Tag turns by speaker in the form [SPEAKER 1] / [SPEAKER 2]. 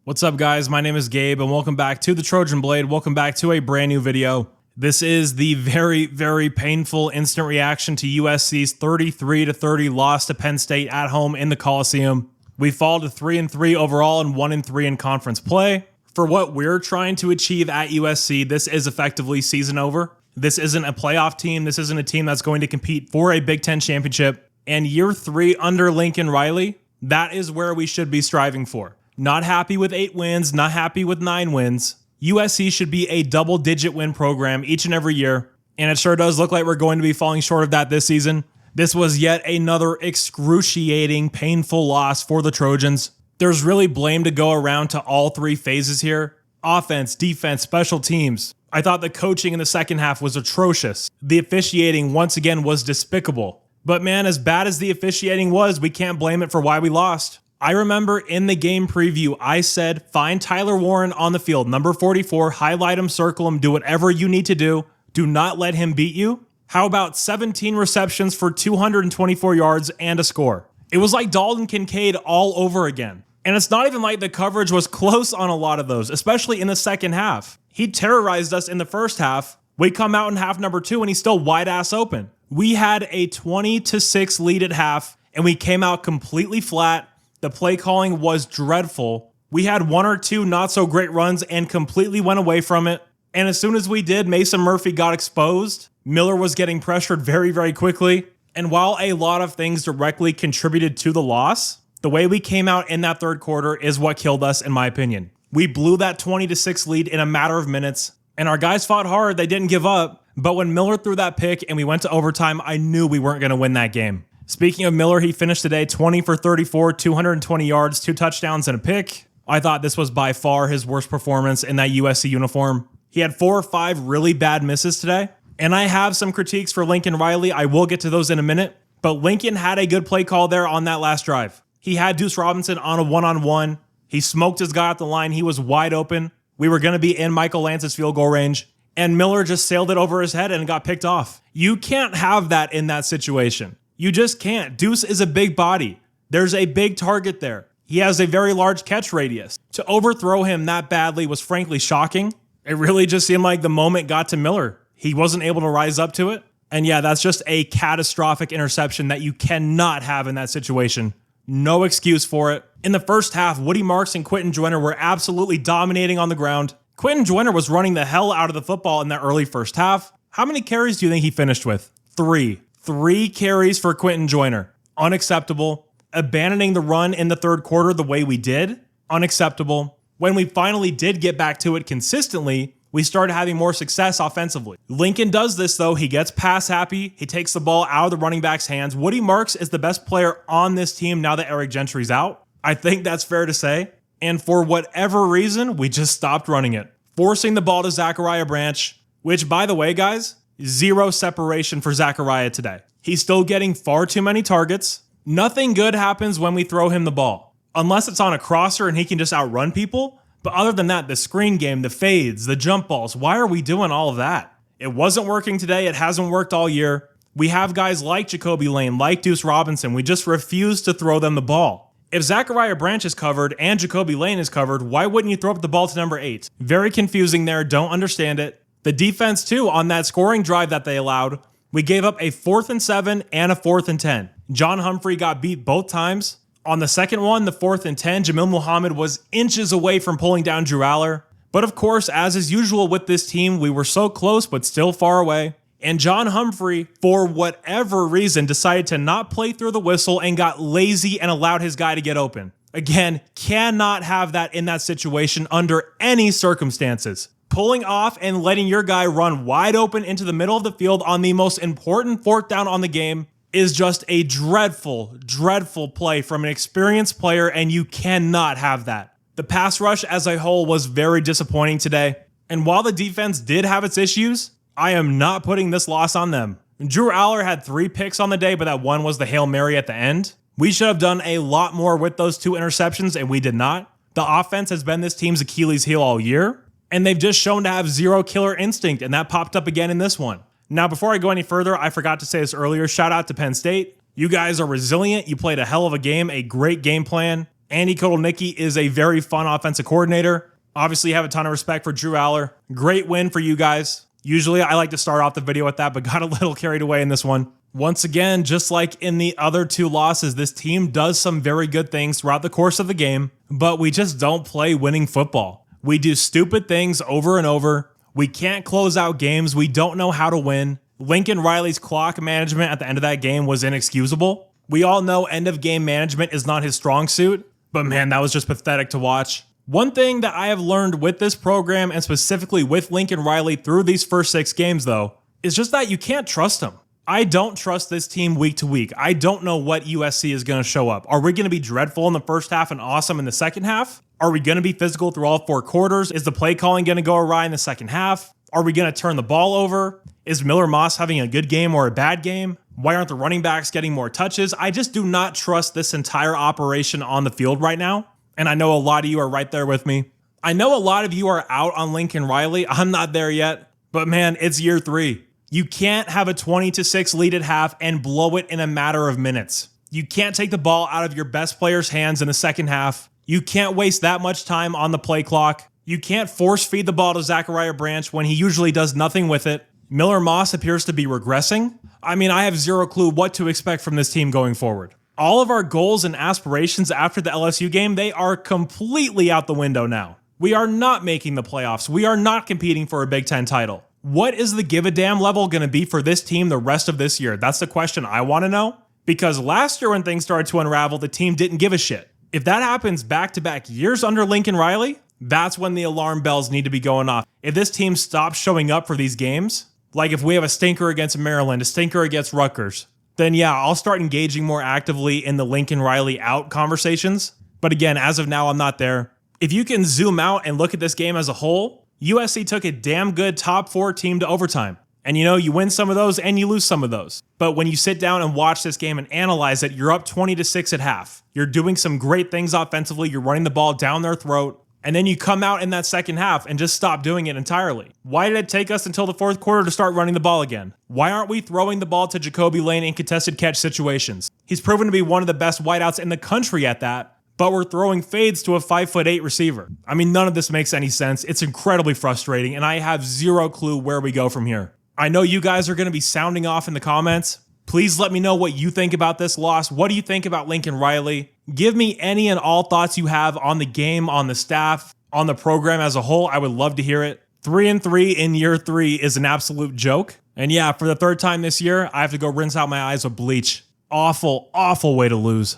[SPEAKER 1] What's up, guys? My name is Gabe and welcome back to the Trojan Blade. Welcome back to a brand new video. This is the very painful instant reaction to USC's 33-30 loss to Penn State at home in the Coliseum. We fall to 3-3 overall and 1-3 in conference play. For what we're trying to achieve at USC, this is effectively season over. This isn't a playoff team. This isn't a team that's going to compete for a Big Ten championship. And year 3 under Lincoln Riley, that is where we should be striving for. Not happy with 8 wins, not happy with 9 wins. USC should be a double-digit win program each and every year, and it sure does look like we're going to be falling short of that this season. This was yet another excruciating, painful loss for the Trojans. There's really blame to go around to all 3 phases here. Offense, defense, special teams. I thought the coaching in the second half was atrocious. The officiating, once again, was despicable. But man, as bad as the officiating was, we can't blame it for why we lost. I remember in the game preview, I said, find Tyler Warren on the field, number 44, highlight him, circle him, do whatever you need to do. Do not let him beat you. How about 17 receptions for 224 yards and a score? It was like Dalton Kincaid all over again. And it's not even like the coverage was close on a lot of those, especially in the second half. He terrorized us in the first half. We come out in half number 2 and he's still wide ass open. We had a 20-6 lead at half and we came out completely flat. The play calling was dreadful. We had 1 or 2 not so great runs and completely went away from it. And as soon as we did, Mason Murphy got exposed. Miller was getting pressured very quickly. And while a lot of things directly contributed to the loss, the way we came out in that third quarter is what killed us, in my opinion. We blew that 20-6 lead in a matter of minutes. And our guys fought hard. They didn't give up. But when Miller threw that pick and we went to overtime, I knew we weren't going to win that game. Speaking of Miller, he finished today 20 for 34, 220 yards, 2 touchdowns, and a pick. I thought this was by far his worst performance in that USC uniform. He had 4 or 5 really bad misses today. And I have some critiques for Lincoln Riley. I will get to those in a minute. But Lincoln had a good play call there on that last drive. He had Deuce Robinson on a one-on-one. He smoked his guy at the line. He was wide open. We were going to be in Michael Lance's field goal range. And Miller just sailed it over his head and got picked off. You can't have that in that situation. You just can't. Deuce is a big body. There's a big target there. He has a very large catch radius. To overthrow him that badly was frankly shocking. It really just seemed like the moment got to Miller. He wasn't able to rise up to it. And yeah, that's just a catastrophic interception that you cannot have in that situation. No excuse for it. In the first half, Woody Marks and Quentin Joyner were absolutely dominating on the ground. Quentin Joyner was running the hell out of the football in that early first half. How many carries do you think he finished with? 3. 3 carries for Quentin Joyner. Unacceptable. Abandoning the run in the third quarter the way we did. Unacceptable. When we finally did get back to it consistently, we started having more success offensively. Lincoln does this though. He gets pass happy. He takes the ball out of the running back's hands. Woody Marks is the best player on this team now that Eric Gentry's out. I think that's fair to say. And for whatever reason, we just stopped running it. Forcing the ball to Zachariah Branch, which by the way, guys, 0 separation for Zachariah today. He's still getting far too many targets. Nothing good happens when we throw him the ball. Unless it's on a crosser and he can just outrun people. But other than that, the screen game, the fades, the jump balls, why are we doing all of that? It wasn't working today. It hasn't worked all year. We have guys like Jacoby Lane, like Deuce Robinson. We just refuse to throw them the ball. If Zachariah Branch is covered and Jacoby Lane is covered, why wouldn't you throw up the ball to number 8? Very confusing there. Don't understand it. The defense, too, on that scoring drive that they allowed, we gave up a 4th and 7 and a 4th and 10. John Humphrey got beat both times. On the second one, the 4th and 10, Jamil Muhammad was inches away from pulling down Drew Aller. But of course, as is usual with this team, we were so close but still far away. And John Humphrey, for whatever reason, decided to not play through the whistle and got lazy and allowed his guy to get open. Again, cannot have that in that situation under any circumstances. Pulling off and letting your guy run wide open into the middle of the field on the most important 4th down on the game is just a dreadful play from an experienced player, and you cannot have that. The pass rush as a whole was very disappointing today. And while the defense did have its issues, I am not putting this loss on them. Drew Aller had 3 picks on the day, but that one was the Hail Mary at the end. We should have done a lot more with those 2 interceptions, and we did not. The offense has been this team's Achilles heel all year. And they've just shown to have 0 killer instinct, and that popped up again in this one. Now, before I go any further, I forgot to say this earlier. Shout out to Penn State. You guys are resilient. You played a hell of a game, a great game plan. Andy Kotelnicki is a very fun offensive coordinator. Obviously, have a ton of respect for Drew Aller. Great win for you guys. Usually, I like to start off the video with that, but got a little carried away in this one. Once again, just like in the other two losses, this team does some very good things throughout the course of the game, but we just don't play winning football. We do stupid things over and over. We can't close out games. We don't know how to win. Lincoln Riley's clock management at the end of that game was inexcusable. We all know end of game management is not his strong suit, but man, that was just pathetic to watch. One thing that I have learned with this program and specifically with Lincoln Riley through these first 6 games though, is just that you can't trust him. I don't trust this team week to week. I don't know what USC is going to show up. Are we going to be dreadful in the first half and awesome in the second half? Are we going to be physical through all 4 quarters? Is the play calling going to go awry in the second half? Are we going to turn the ball over? Is Miller Moss having a good game or a bad game? Why aren't the running backs getting more touches? I just do not trust this entire operation on the field right now. And I know a lot of you are right there with me. I know a lot of you are out on Lincoln Riley. I'm not there yet, but man, it's year 3. You can't have a 20-6 lead at half and blow it in a matter of minutes. You can't take the ball out of your best player's hands in the second half. You can't waste that much time on the play clock. You can't force feed the ball to Zachariah Branch when he usually does nothing with it. Miller Moss appears to be regressing. I mean, I have zero clue what to expect from this team going forward. All of our goals and aspirations after the LSU game, they are completely out the window now. We are not making the playoffs. We are not competing for a Big Ten title. What is the give a damn level going to be for this team the rest of this year? That's the question I want to know. Because last year when things started to unravel, the team didn't give a shit. If that happens back-to-back years under Lincoln Riley, that's when the alarm bells need to be going off. If this team stops showing up for these games, like if we have a stinker against Maryland, a stinker against Rutgers, then yeah, I'll start engaging more actively in the Lincoln Riley out conversations. But again, as of now, I'm not there. If you can zoom out and look at this game as a whole, USC took a damn good top 4 team to overtime. And you win some of those and you lose some of those. But when you sit down and watch this game and analyze it, you're up 20-6 at half. You're doing some great things offensively. You're running the ball down their throat. And then you come out in that second half and just stop doing it entirely. Why did it take us until the 4th quarter to start running the ball again? Why aren't we throwing the ball to Jacoby Lane in contested catch situations? He's proven to be one of the best wideouts in the country at that. But we're throwing fades to a 5'8" receiver. I mean, none of this makes any sense. It's incredibly frustrating, and I have zero clue where we go from here. I know you guys are going to be sounding off in the comments. Please let me know what you think about this loss. What do you think about Lincoln Riley? Give me any and all thoughts you have on the game, on the staff, on the program as a whole. I would love to hear it. 3-3 in year 3 is an absolute joke. And yeah, for the 3rd time this year, I have to go rinse out my eyes with bleach. Awful, awful way to lose.